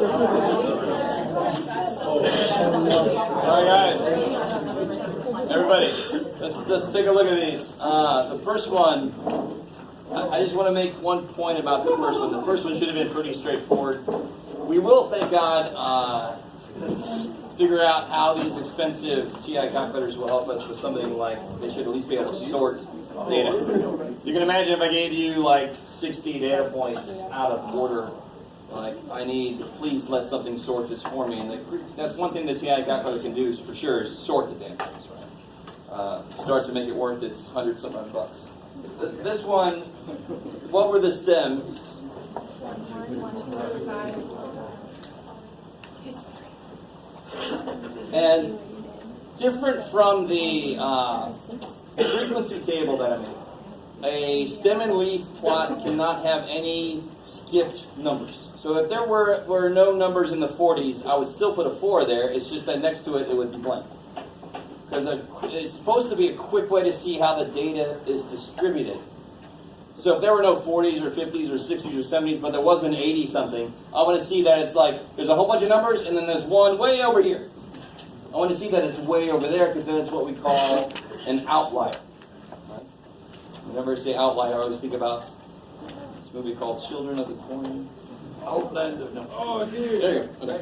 All right, guys. Everybody, let's take a look at these. The first one, I just want to make one point about the first one. The first one should have been pretty straightforward. We will, thank God, figure out how these expensive TI calculators will help us with something like they should at least be able to sort data. You can imagine if I gave you like 60 data points out of order, like I need, please let something sort this for me. And that's one thing the TI calculator can do is for sure is sort the damn things, right? Start to make it worth its $100-some-odd bucks. This one, what were the stems? And different from the frequency table that I made, a stem and leaf plot cannot have any skipped numbers. So if there were no numbers in the 40s, I would still put a 4 there. It's just that next to it, it would be blank. Because it's supposed to be a quick way to see how the data is distributed. So if there were no 40s or 50s or 60s or 70s, but there was an 80-something, I want to see that it's like, there's a whole bunch of numbers, and then there's one way over here. I want to see that it's way over there, because then it's what we call an outlier. Right? Whenever I say outlier, I always think about this movie called Children of the Corn. Outlander. No. Oh, here. There you go. Okay.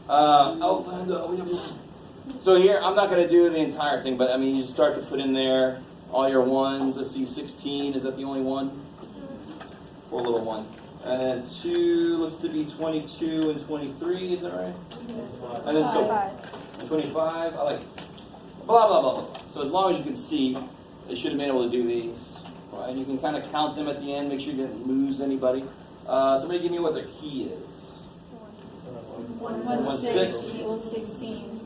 Outlander. So here, I'm not going to do the entire thing, but I mean, you just start to put in there all your ones. Let's see, 16. Is that the only one? Or a little one. And then 2 looks to be 22 and 23. Is that right? And then so 25. I like blah, blah, blah, blah. So as long as you can see, they should have been able to do these. Right? You can kind of count them at the end. Make sure you didn't lose anybody. Somebody give me what their key is. 116.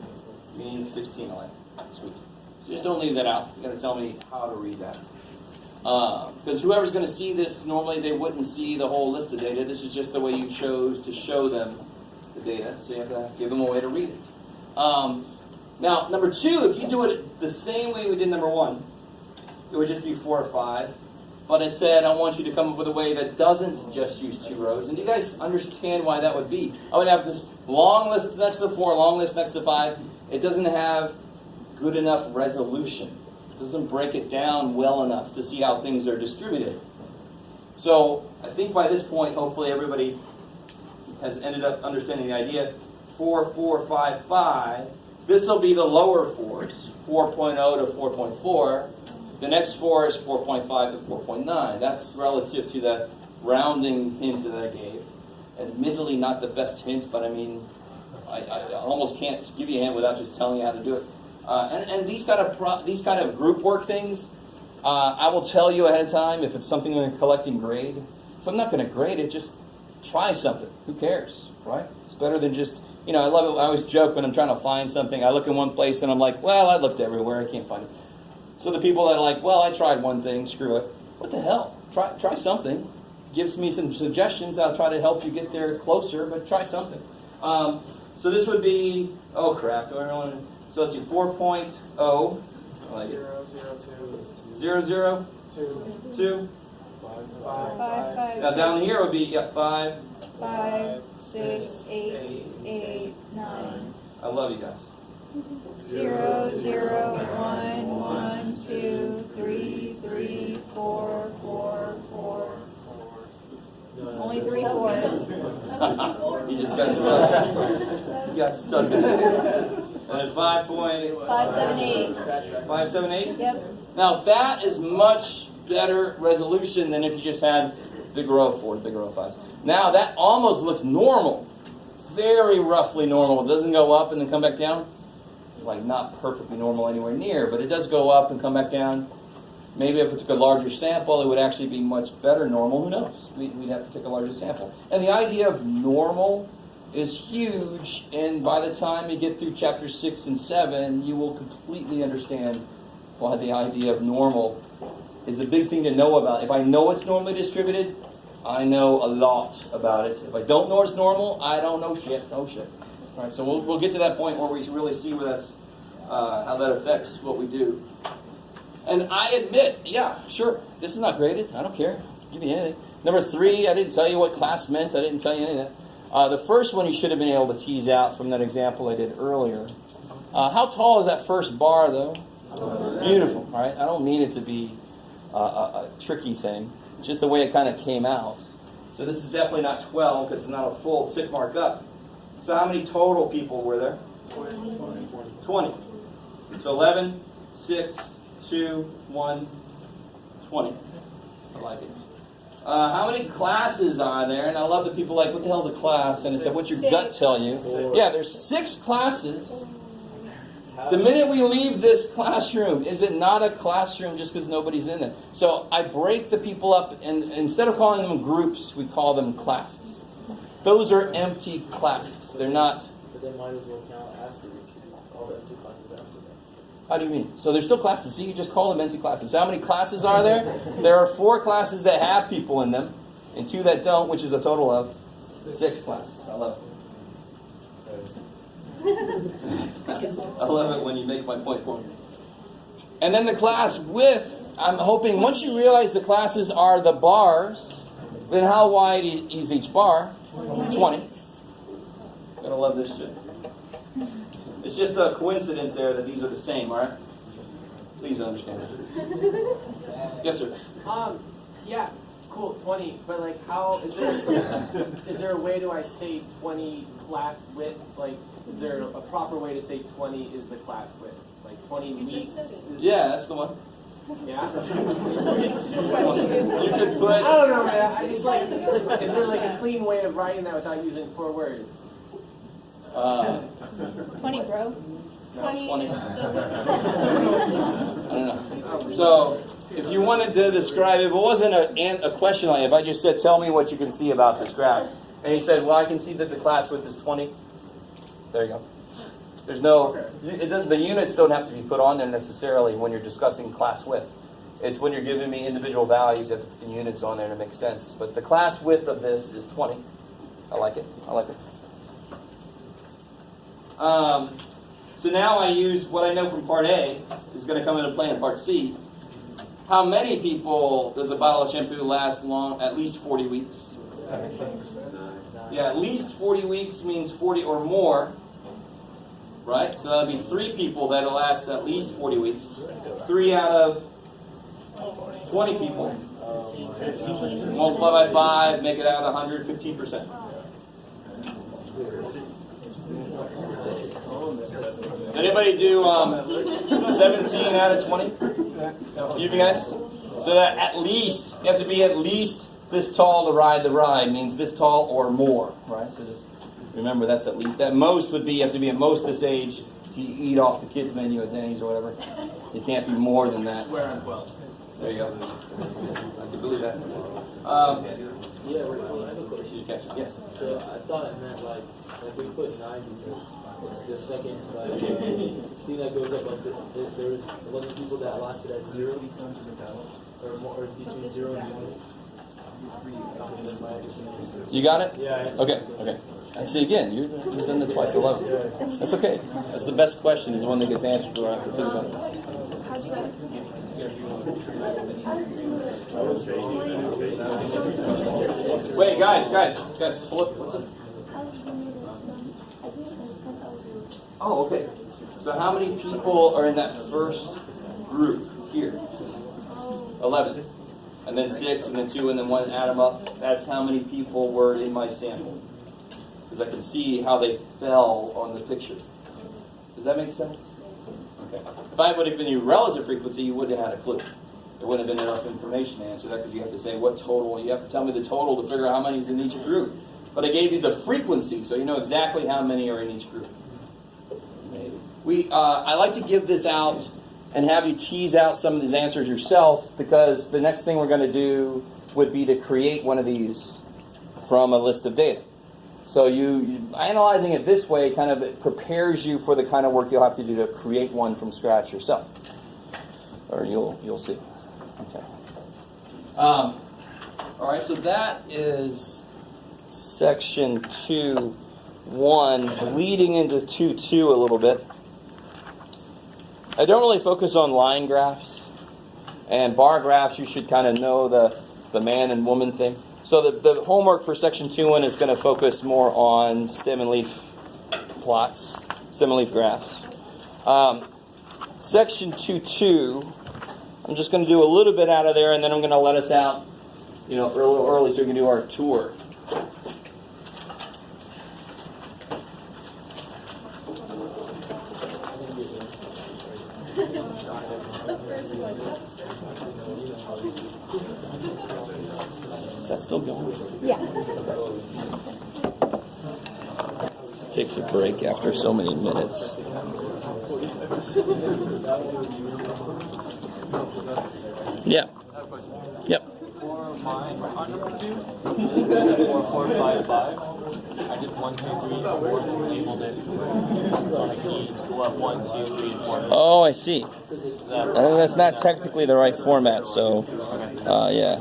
Means 16. I like it. Sweet. So just don't leave that out. You got to tell me how to read that. Because whoever's going to see this, normally they wouldn't see the whole list of data. This is just the way you chose to show them the data. So you have to give them a way to read it. Now, number 2, if you do it the same way we did number 1, it would just be 4 or 5. But I said I want you to come up with a way that doesn't just use 2 rows. And do you guys understand why that would be? I would have this long list next to 4, long list next to 5. It doesn't have good enough resolution. It doesn't break it down well enough to see how things are distributed. So I think by this point, hopefully everybody has ended up understanding the idea. 4, 4, 5, 5. This will be the lower 4s, 4.0 to 4.4. The next 4 is 4.5 to 4.9. That's relative to that rounding hint that I gave. Admittedly, not the best hint, but I mean, I almost can't give you a hint without just telling you how to do it. And these kind of group work things, I will tell you ahead of time if it's something I'm collecting grade. If I'm not going to grade it, just try something. Who cares, right? It's better than just, I love it. I always joke when I'm trying to find something. I look in one place and I'm like, well, I looked everywhere. I can't find it. So the people that are like, well, I tried one thing, screw it. What the hell? Try something. Gives me some suggestions. I'll try to help you get there closer, but try something. So this would be, oh crap, do I know what? So let's see, 4.0. Like 0, 0, 2. 5. Now down here would be 5. 5, 6, 8, 9. I love you guys. 0, 0, 1, 1, 2, 3, 3, 4, 4, 4. Only 3 4s. You just got stuck. You got stuck in it. And then 5.5, 5, 7, 8. 5, 7, 8? Yep. Now that is much better resolution than if you just had big row of 4s, big row of 5s. Now that almost looks normal. Very roughly normal. It doesn't go up and then come back down. Like not perfectly normal anywhere near, but it does go up and come back down. Maybe if it took a larger sample, it would actually be much better normal. Who knows? We'd have to take a larger sample. And the idea of normal is huge, and by the time you get through chapter 6 and 7, you will completely understand why the idea of normal is a big thing to know about. If I know it's normally distributed, I know a lot about it. If I don't know it's normal, I don't know shit. No shit. All right, so we'll get to that point where we really see where that's how that affects what we do. And I admit, yeah, sure, this is not graded. I don't care. Give me anything. Number 3, I didn't tell you what class meant. I didn't tell you any of that. The first one you should have been able to tease out from that example I did earlier. How tall is that first bar, though? Beautiful, right? I don't mean it to be a tricky thing. It's just the way it kind of came out. So this is definitely not 12 because it's not a full tick mark up. So how many total people were there? 20. So 11, 6, 2, 1, 20. I like it. How many classes are there? And I love that people are like, what the hell's a class? And I said, what's your gut tell you? Yeah, there's 6 classes. The minute we leave this classroom, is it not a classroom just because nobody's in it? So I break the people up, and instead of calling them groups, we call them classes. Those are empty classes. They're not... But they might as well count afterwards. All the empty classes after that. How do you mean? So there's still classes. See, you just call them empty classes. So how many classes are there? There are 4 classes that have people in them, and 2 that don't, which is a total of 6 classes. I love it. I love it when you make my point for me. And then the class width, I'm hoping once you realize the classes are the bars, then how wide is each bar? 20. Gotta love this shit. It's just a coincidence there that these are the same, alright? Please understand it. Yes, sir. Yeah, cool, 20. But like, how is there a way do I say 20 class width? Like, is there a proper way to say 20 is the class width? Like 20 weeks? Yeah, that's the one. Yeah. You could put. I don't know, man. I just like. Is there like a clean way of writing that without using 4 words? 20, bro. 20 20. is the... I don't know. So, if you wanted to describe, if it wasn't a question like, if I just said, tell me what you can see about this graph, and he said, well, I can see that the class width is 20. There you go. There's no, the units don't have to be put on there necessarily when you're discussing class width. It's when you're giving me individual values, you have to put the units on there to make sense. But the class width of this is 20. I like it. I like it. So now I use what I know from part A is going to come into play in part C. How many people does a bottle of shampoo last long? At least 40 weeks. Yeah, at least 40 weeks means 40 or more. Right? So that'll be 3 people that'll last at least 40 weeks. 3 out of 20 people. Multiply by 5, make it out 100, 15%. Did anybody do 17 out of 20? You guys? So that at least, you have to be at least this tall to ride the ride, means this tall or more, right? So just remember that's at least. At most would be, you have to be at most this age to eat off the kids' menu at Denny's or whatever. It can't be more than that. Square on 12. There you go. I can believe that. Yeah, I have a question. Yes. So I thought it meant like we put 9 because it's the second thing that goes up. Like there was 11 people that lasted at 0 or more, or between 0 and 20. You got it? Yeah. Okay. Okay. I see again. You've done it twice. I love it. That's okay. That's the best question. Is the one that gets answered. We don't have to think about it. Wait, guys, pull up. What's up? Oh, okay. So how many people are in that first group here? 11. And then 6, and then 2, and then 1, add them up. That's how many people were in my sample. Because I can see how they fell on the picture. Does that make sense? Okay. If I would have given you relative frequency, you wouldn't have had a clue. There wouldn't have been enough information to answer that because you have to say what total. You have to tell me the total to figure out how many is in each group. But I gave you the frequency, so you know exactly how many are in each group. Maybe. I like to give this out and have you tease out some of these answers yourself, because the next thing we're going to do would be to create one of these from a list of data. So you analyzing it this way kind of prepares you for the kind of work you'll have to do to create one from scratch yourself. Or you'll see. Okay. All right, so that is section 2.1, leading into 2.2 a little bit. I don't really focus on line graphs. And bar graphs, you should kind of know the man and woman thing. So the homework for section 2.1 is going to focus more on stem and leaf plots, stem and leaf graphs. Section 2.2, I'm just going to do a little bit out of there, and then I'm going to let us out, a little early so we can do our tour. The first one. Is that still going? Yeah. Takes a break after so many minutes. Yeah. Yep. For mine, on number 2, or 4, 5, 5, I did 1, 2, 3, 4, and labeled it on a key. What 1, 2, 3, and 4. Oh, I see. I think that's not technically the right format, so, yeah.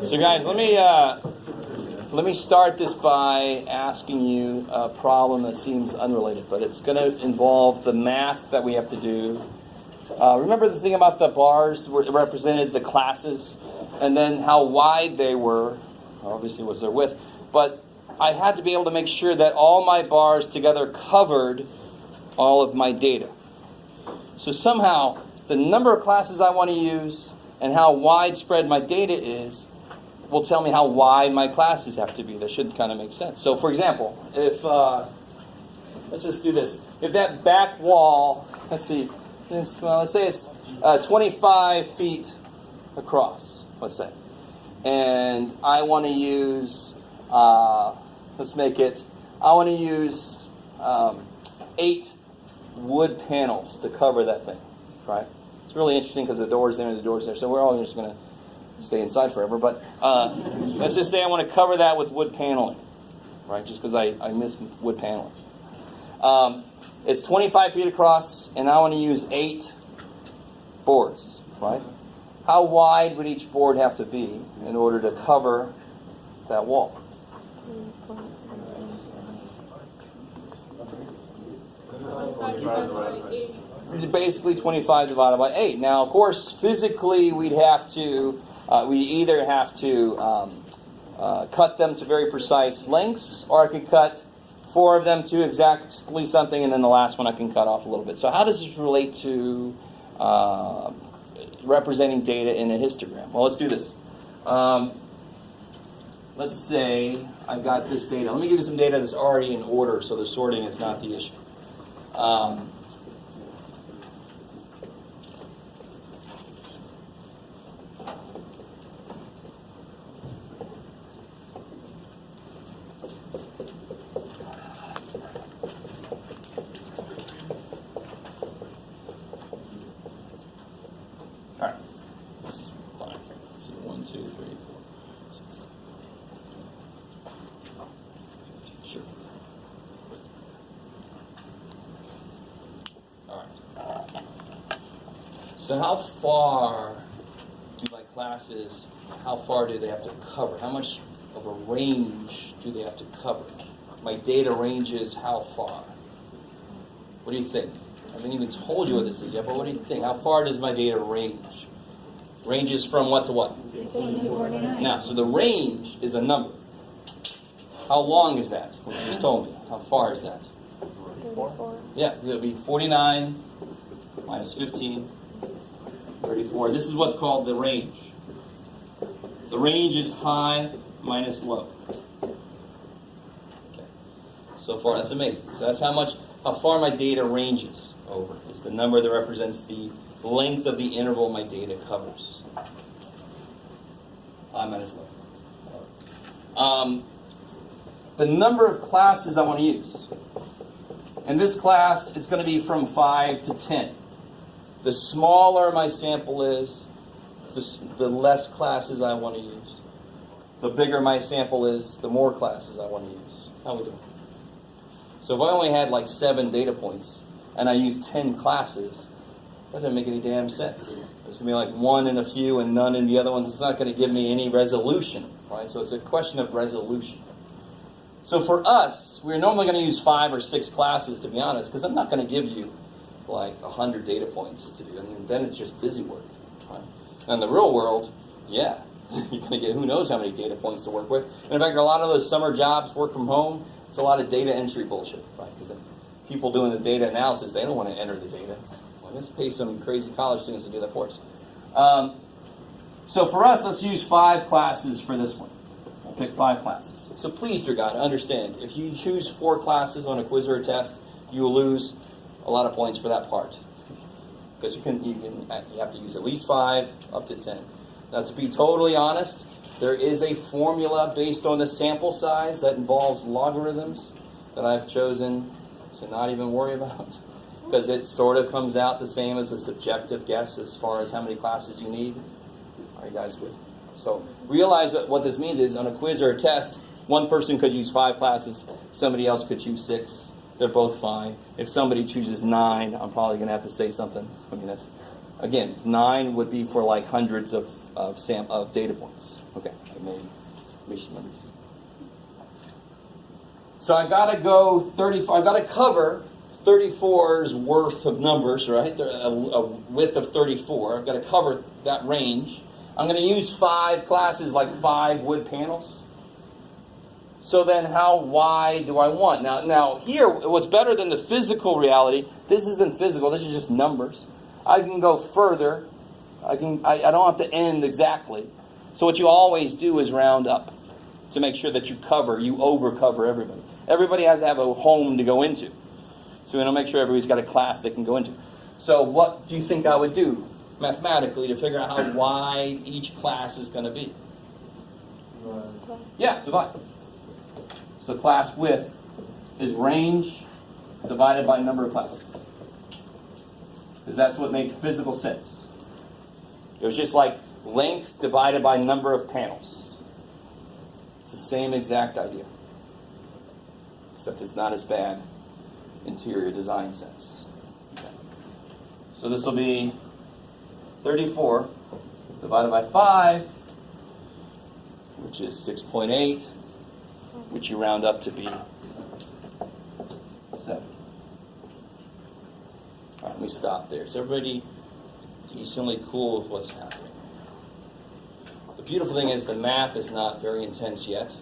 So guys, let me start this by asking you a problem that seems unrelated, but it's going to involve the math that we have to do. Remember the thing about the bars represented the classes, and then how wide they were, obviously was their width, but I had to be able to make sure that all my bars together covered all of my data. So somehow, the number of classes I want to use and how widespread my data is will tell me how wide my classes have to be. That should kind of make sense. So for example, if, let's just do this. If that back wall, let's see, well, let's say it's 25 feet across, let's say. And I want to use, let's make it, I want to use 8 wood panels to cover that thing, right? It's really interesting because the door's there and the door's there, so we're all just going to stay inside forever. But let's just say I want to cover that with wood paneling, right? Just because I miss wood paneling. It's 25 feet across, and I want to use 8 boards, right? How wide would each board have to be in order to cover that wall? It's basically 25 divided by 8. Now, of course, physically we'd have to, we either have to cut them to very precise lengths, or I could cut 4 of them to exactly something, and then the last one I can cut off a little bit. So how does this relate to representing data in a histogram? Well, let's do this. Let's say I've got this data. Let me give you some data that's already in order, so the sorting is not the issue. Alright, this is fine. Let's see, 1, 2, 3, 4, 6. Sure. Alright. So how far do my classes, how far do they have to cover? How much of a range do they have to cover? My data ranges how far? What do you think? I haven't even told you what this is yet, but what do you think? How far does my data range? Ranges from what to what? 49. Now, so the range is a number. How long is that? What you just told me. How far is that? 34. Yeah, it'll be 49 minus 15, 34. This is what's called the range. The range is high minus low. Okay. So far, that's amazing. So that's how far my data ranges over. It's the number that represents the length of the interval my data covers. High minus low. The number of classes I want to use. In this class, it's going to be from 5 to 10. The smaller my sample is, the less classes I want to use. The bigger my sample is, the more classes I want to use. How we doing? So if I only had like 7 data points, and I use 10 classes, that doesn't make any damn sense. It's going to be like 1 in a few and none in the other ones. It's not going to give me any resolution, right? So it's a question of resolution. So for us, we're normally going to use 5 or 6 classes, to be honest, because I'm not going to give you like 100 data points to do, and then it's just busy work. Right? In the real world, yeah, you're going to get who knows how many data points to work with. And in fact, a lot of those summer jobs, work from home, it's a lot of data entry bullshit, right? Because people doing the data analysis, they don't want to enter the data. Well, let's pay some crazy college students to do that for us. So for us, let's use 5 classes for this one. We'll pick 5 classes. So please, dear God, understand, if you choose 4 classes on a quiz or a test, you will lose a lot of points for that part. Because you have to use at least 5, up to 10. Now, to be totally honest, there is a formula based on the sample size that involves logarithms that I've chosen to not even worry about. Because it sort of comes out the same as a subjective guess as far as how many classes you need. Are you guys with? So realize that what this means is on a quiz or a test, one person could use 5 classes, somebody else could choose 6. They're both fine. If somebody chooses 9, I'm probably going to have to say something. I mean, that's, again, 9 would be for like hundreds of data points. Okay, maybe we should remember. So I got to go 34. I got to cover 34's worth of numbers, right? A width of 34. I've got to cover that range. I'm going to use 5 classes, like 5 wood panels. So then how wide do I want? Now here, what's better than the physical reality, this isn't physical, this is just numbers. I can go further. I don't have to end exactly. So what you always do is round up to make sure that you over-cover everybody. Everybody has to have a home to go into. So we want to make sure everybody's got a class they can go into. So what do you think I would do mathematically to figure out how wide each class is going to be? Yeah, divide. So class width is range divided by number of classes. Because that's what makes physical sense. It was just like length divided by number of panels. It's the same exact idea. Except it's not as bad interior design sense. Okay. So this will be 34 divided by 5, which is 6.8, which you round up to be 7. All right, let me stop there. Is everybody decently cool with what's happening? The beautiful thing is the math is not very intense yet.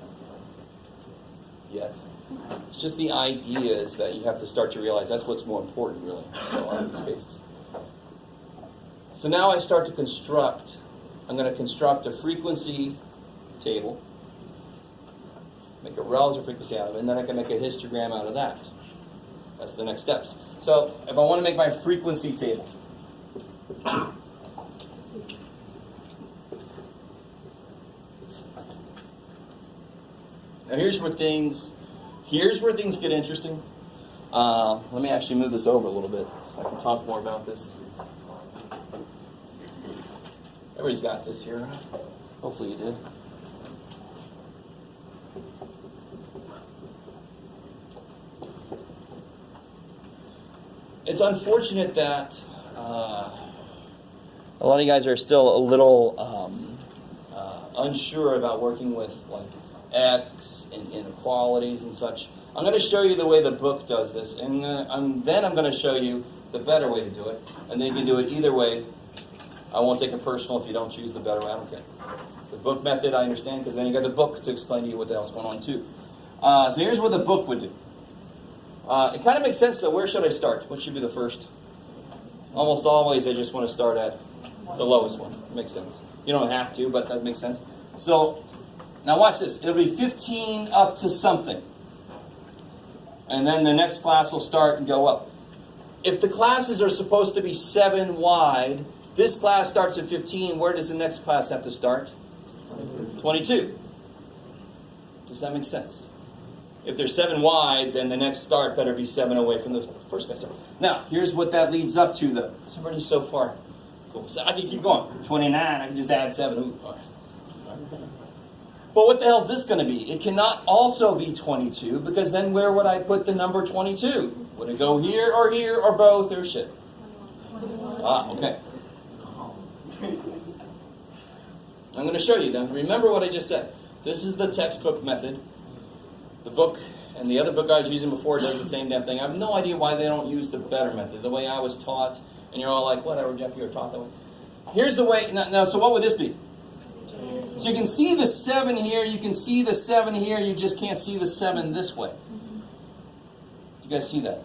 It's just the ideas that you have to start to realize. That's what's more important, really, in a lot of these cases. So now I start to construct. I'm going to construct a frequency table, make a relative frequency out of it, and then I can make a histogram out of that. That's the next steps. So if I want to make my frequency table, now here's where things get interesting. Let me actually move this over a little bit so I can talk more about this. Everybody's got this here. Hopefully you did. It's unfortunate that a lot of you guys are still a little unsure about working with like X and inequalities and such. I'm going to show you the way the book does this, and then I'm going to show you the better way to do it. And then you can do it either way. I won't take it personal if you don't choose the better way. I don't care. The book method, I understand, because then you got the book to explain to you what the hell's going on too. So here's what the book would do. It kind of makes sense, though. Where should I start? What should be the first? Almost always, I just want to start at the lowest one. It makes sense. You don't have to, but that makes sense. So now watch this. It'll be 15 up to something. And then the next class will start and go up. If the classes are supposed to be 7 wide, this class starts at 15. Where does the next class have to start? 22. Does that make sense? If they're 7 wide, then the next start better be 7 away from the first class. Now, here's what that leads up to, though. It's already so far. Cool. So I can keep going. 29, I can just add 7. Ooh, all right. But what the hell is this going to be? It cannot also be 22, because then where would I put the number 22? Would it go here or both or shit? Okay. I'm going to show you then. Remember what I just said. This is the textbook method. The book and the other book I was using before does the same damn thing. I have no idea why they don't use the better method, the way I was taught. And you're all like, whatever, Jeff, you were taught that way. Here's the way. Now, so what would this be? So you can see the 7 here. You can see the 7 here. You just can't see the 7 this way. You guys see that?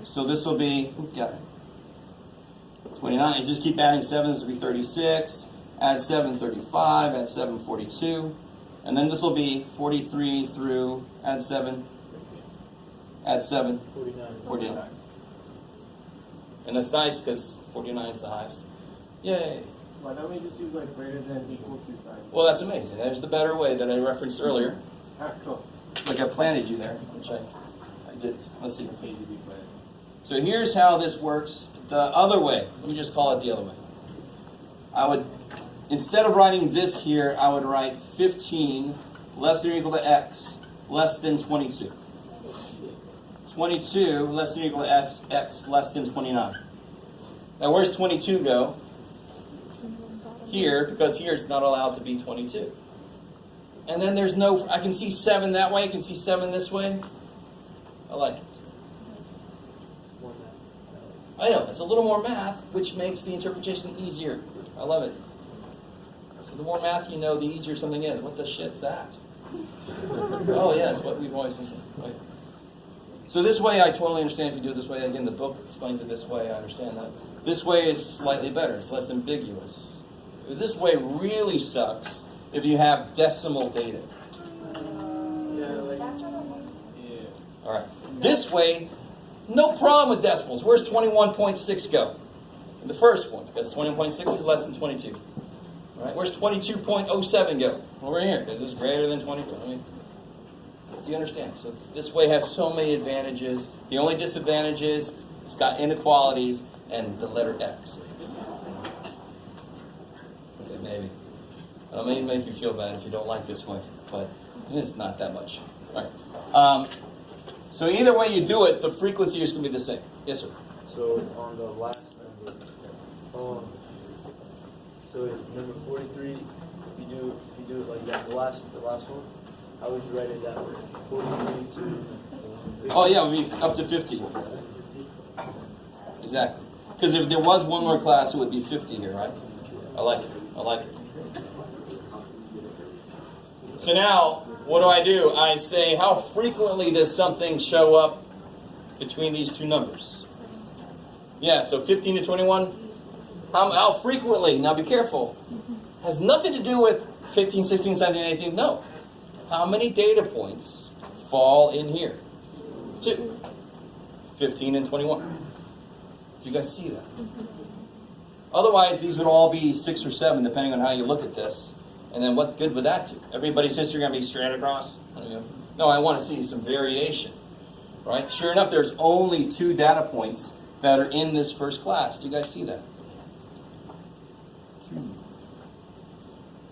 So this will be, got it. 29. You just keep adding 7. This will be 36. Add 7, 35. Add 7, 42. And then this will be 43 through, add 7. Add 7, 49. And that's nice because 49 is the highest. Yay. Why don't we just use like greater than equal to sign? Well, that's amazing. There's the better way that I referenced earlier. Alright, cool. Like I planted you there, which I did. Let's see. Okay, you be planted. So here's how this works the other way. Let me just call it the other way. I would, instead of writing this here, I would write 15 less than or equal to x less than 22. 22 less than or equal to x less than 29. Now where's 22 go? Here, because here it's not allowed to be 22. And then there's no, I can see 7 that way, I can see 7 this way. I like it. I know, it's a little more math, which makes the interpretation easier. I love it. So the more math you know, the easier something is. What the shit's that? Oh yeah, it's what we've always been saying. Right. So this way I totally understand if you do it this way. Again, the book explains it this way, I understand that. This way is slightly better, it's less ambiguous. This way really sucks if you have decimal data. Alright. This way, no problem with decimals. Where's 21.6 go? The first one, because 21.6 is less than 22. Alright, where's 22.07 go? Over here, because it's greater than 22. I mean, do you understand? So this way has so many advantages. The only disadvantage is it's got inequalities and the letter X. Okay, maybe. I may make you feel bad if you don't like this way, but it's not that much. All right. So either way you do it, the frequency is going to be the same. Yes, sir. So on the last number, so number 43, if you do it like that, the last one, how would you write it down? 43 to 50. Oh yeah, it would be up to 50. Exactly. Because if there was one more class, it would be 50 here, right? I like it. I like it. So now, what do? I say, how frequently does something show up between these two numbers? Yeah, so 15 to 21. How frequently? Now be careful. Has nothing to do with 15, 16, 17, 18. No. How many data points fall in here? 2. 15 and 21. You guys see that? Otherwise, these would all be 6 or 7, depending on how you look at this. And then what good would that do? Everybody's just going to be straight across? No, I want to see some variation. Right? Sure enough, there's only 2 data points that are in this first class. Do you guys see that? 2.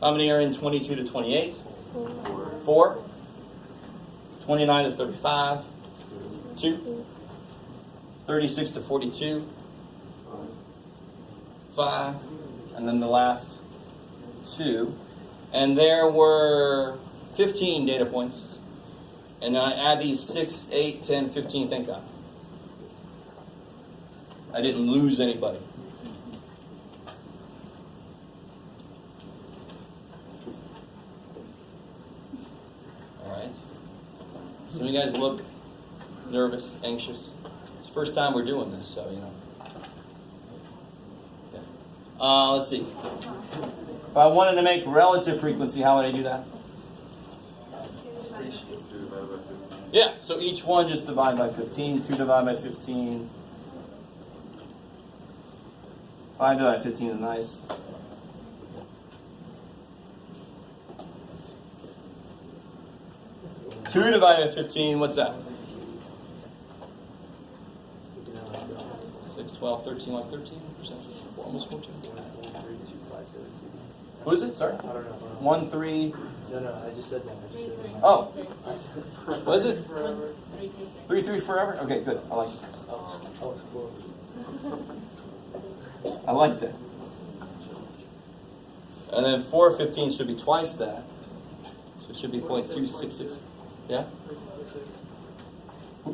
How many are in 22 to 28? 4. 29 to 35. 2. 36 to 42. 5. And then the last 2. And there were 15 data points. And I add these 6, 8, 10, 15, thank God. I didn't lose anybody. All right. Some of you guys look nervous, anxious. It's the first time we're doing this, so, you know. Yeah. Let's see. If I wanted to make relative frequency, how would I do that? Yeah, so each one just divide by 15. 2 divided by 15. 5 divided by 15 is nice. Two divided by 15, what's that? 6, 12, 13, like 13%? Almost 14. Who is it? Sorry? I don't know. 1, 3. No, I just said that. Oh. What is it? 3, 3 forever? Okay, good. I like it. Cool. I like that. And then 4 15 should be twice that. So it should be 0.266. Yeah?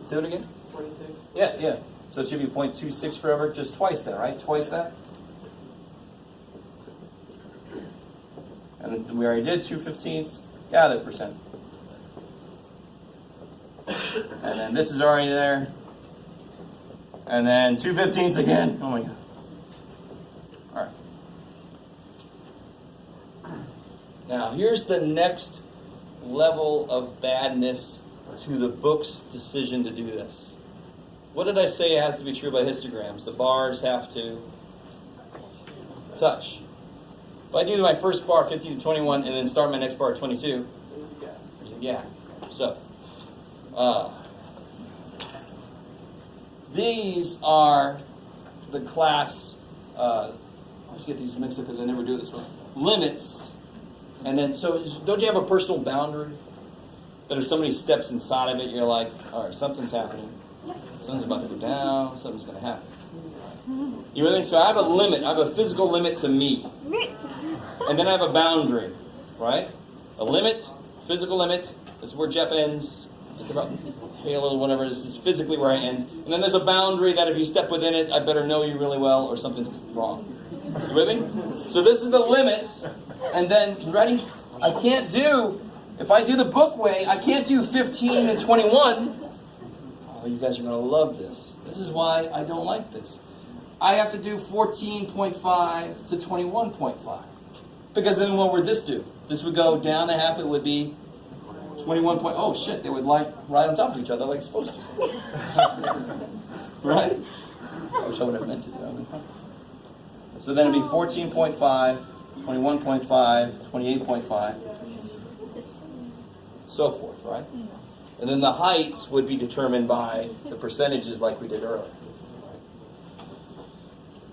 Say it again? 26. Yeah. So it should be 0.26 forever, just twice that, right? Twice that? And we already did 2/15. Yeah, the percent. And then this is already there. And then 2/15 again. Oh my God. All right. Now, here's the next level of badness to the book's decision to do this. What did I say has to be true by histograms? The bars have to touch. If I do my first bar, 15 to 21, and then start my next bar at 22, there's a gap. So, these are the class, I always get these mixed up because I never do it this way, limits. And then, so don't you have a personal boundary? That if somebody steps inside of it, you're like, all right, something's happening. Something's about to go down. Something's going to happen. You know what I mean? So I have a limit. I have a physical limit to me. And then I have a boundary, right? A limit, physical limit. This is where Jeff ends. Halo, whatever. This is physically where I end. And then there's a boundary that if you step within it, I better know you really well or something's wrong. You with me? So this is the limit. And then, ready? I can't do, if I do the book way, I can't do 15 and 21. Oh, you guys are going to love this. This is why I don't like this. I have to do 14.5 to 21.5. Because then what would this do? This would go down a half, it would be 21 point, oh shit, they would lie right on top of each other like it's supposed to. Right? I wish I would have meant to do that. So then it'd be 14.5, 21.5, 28.5, so forth, right? And then the heights would be determined by the percentages like we did earlier.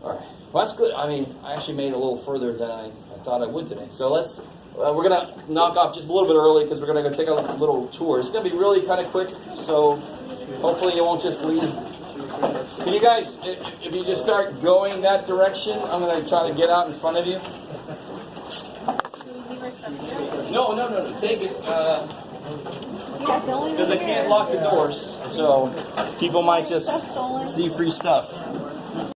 All right. Well, that's good. I mean, I actually made it a little further than I thought I would today. So let's, we're going to knock off just a little bit early because we're going to go take a little tour. It's going to be really kind of quick, so hopefully you won't just leave. Can you guys, if you just start going that direction, I'm going to try to get out in front of you. No. Take it. Because I can't lock the doors, so people might just see free stuff.